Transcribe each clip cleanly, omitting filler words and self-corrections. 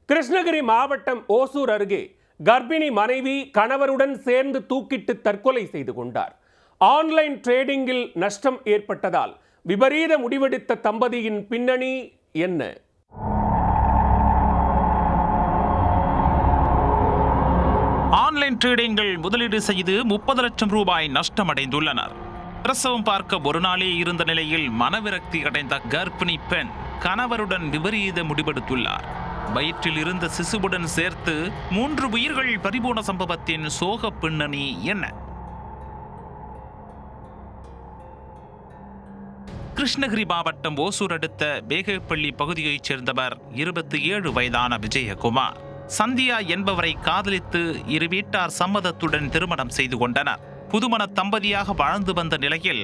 கிருஷ்ணகிரி மாவட்டம் ஓசூர் அருகே கர்ப்பிணி மனைவி கணவருடன் சேர்ந்து தூக்கிட்டு தற்கொலை செய்து கொண்டார். ஆன்லைன் ட்ரேடிங்கில் நஷ்டம் ஏற்பட்டதால் விபரீத முடிவெடுத்த தம்பதியின் பின்னணி என்ன? ஆன்லைன் ட்ரேடிங்கில் முதலீடு செய்து 30 லட்சம் ரூபாய் நஷ்டமடைந்துள்ளனர். பிரசவம் பார்க்க ஒரு நாளே இருந்த நிலையில் மனவிரக்தி அடைந்த கர்ப்பிணி பெண் கணவருடன் விபரீத முடிவெடுத்துள்ளார். வயிற்றில் இருந்த சிசுவுடன் சேர்த்து 3 உயிர்கள் பறிபோன சம்பவத்தின் சோக பின்னணி என்ன? கிருஷ்ணகிரி மாவட்டம் ஓசூர் அடுத்த பேகப்பள்ளி பகுதியைச் சேர்ந்தவர் 27 வயதான விஜயகுமார். சந்தியா என்பவரை காதலித்து இரு வீட்டார் சம்மதத்துடன் திருமணம் செய்து கொண்டனர். புதுமண தம்பதியாக வாழ்ந்து வந்த நிலையில்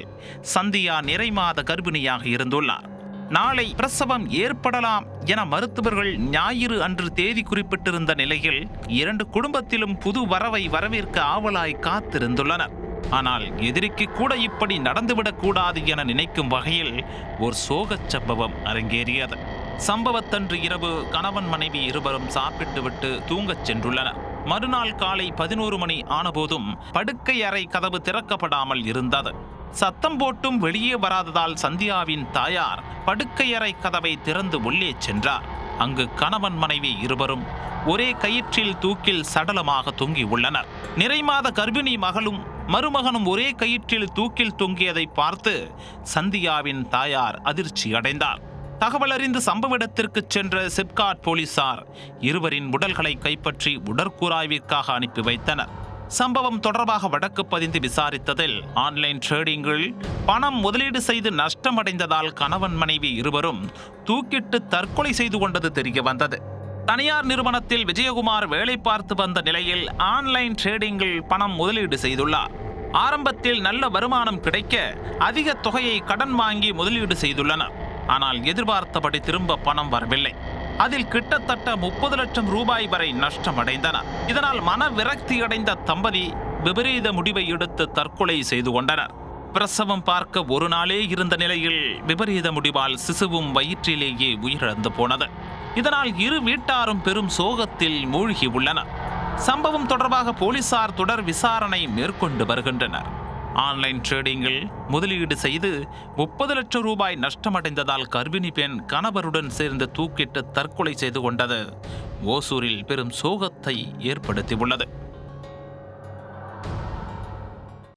சந்தியா நிறைமாத கர்ப்பிணியாக இருந்துள்ளார். நாளை பிரசவம் ஏற்படலாம் என மருத்துவர்கள் ஞாயிறு அன்று தேதி குறிப்பிட்டிருந்த நிலையில் 2 குடும்பத்திலும் புது வரவை வரவேற்க ஆவலாய் காத்திருந்துள்ளனர். ஆனால் எதிரிக்கு கூட இப்படி நடந்துவிடக் கூடாது என நினைக்கும் வகையில் ஒரு சோகச் சம்பவம் அரங்கேறியது. சம்பவத்தன்று இரவு கணவன் மனைவி இருவரும் சாப்பிட்டுவிட்டு தூங்கச் சென்றுள்ளனர். மறுநாள் காலை 11 மணி ஆனபோதும் படுக்கை அறை கதவு திறக்கப்படாமல் இருந்தது. சத்தம் போட்டும் வெளியே வராததால் சந்தியாவின் தாயார் படுக்கை அறை கதவை திறந்து உள்ளே சென்றார். அங்கு கணவன் மனைவி இருவரும் ஒரே கயிற்றில் தூக்கில் சடலமாக தொங்கி உள்ளனர். நிறைமாத கர்ப்பிணி மகளும் மருமகனும் ஒரே கயிற்றில் தூக்கில் தொங்கியதை பார்த்து சந்தியாவின் தாயார் அதிர்ச்சி அடைந்தார். தகவல் அறிந்து சம்பவ இடத்திற்கு சென்ற சிப்காட் போலீசார் இருவரின் உடல்களை கைப்பற்றி உடற்கூராய்விற்காக அனுப்பி வைத்தனர். சம்பவம் தொடர்பாக வழக்கு பதிந்து விசாரித்ததில் ஆன்லைன் ட்ரேடிங்கில் பணம் முதலீடு செய்து நஷ்டமடைந்ததால் கணவன் மனைவி இருவரும் தூக்கிட்டு தற்கொலை செய்து கொண்டது தெரிய வந்தது. தனியார் நிறுவனத்தில் விஜயகுமார் வேலை பார்த்து வந்த நிலையில் ஆன்லைன் ட்ரேடிங்கில் பணம் முதலீடு செய்துள்ளார். ஆரம்பத்தில் நல்ல வருமானம் கிடைக்க அதிக தொகையை கடன் வாங்கி முதலீடு செய்துள்ளனர். ஆனால் எதிர்பார்த்தபடி திரும்ப பணம் வரவில்லை. அதில் கிட்டத்தட்ட 30 லட்சம் ரூபாய் வரை நஷ்டமடைந்தனர். இதனால் மன விரக்தி அடைந்த தம்பதி விபரீத முடிவை எடுத்து தற்கொலை செய்து கொண்டனர். பிரசவம் பார்க்க ஒரு நாளே இருந்த நிலையில் விபரீத முடிவால் சிசுவும் வயிற்றிலேயே உயிரிழந்து போனது. இதனால் இரு வீட்டாரும் பெரும் சோகத்தில் மூழ்கி உள்ளனர். சம்பவம் தொடர்பாக போலீசார் தொடர் விசாரணை மேற்கொண்டு வருகின்றனர். ஆன்லைன் ட்ரேடிங்கில் முதலீடு செய்து 30 லட்சம் ரூபாய் நஷ்டமடைந்ததால் கர்ப்பிணி பெண் கணவருடன் சேர்ந்து தூக்கிட்டு தற்கொலை செய்து கொண்டது ஓசூரில் பெரும் சோகத்தை ஏற்படுத்தியுள்ளது.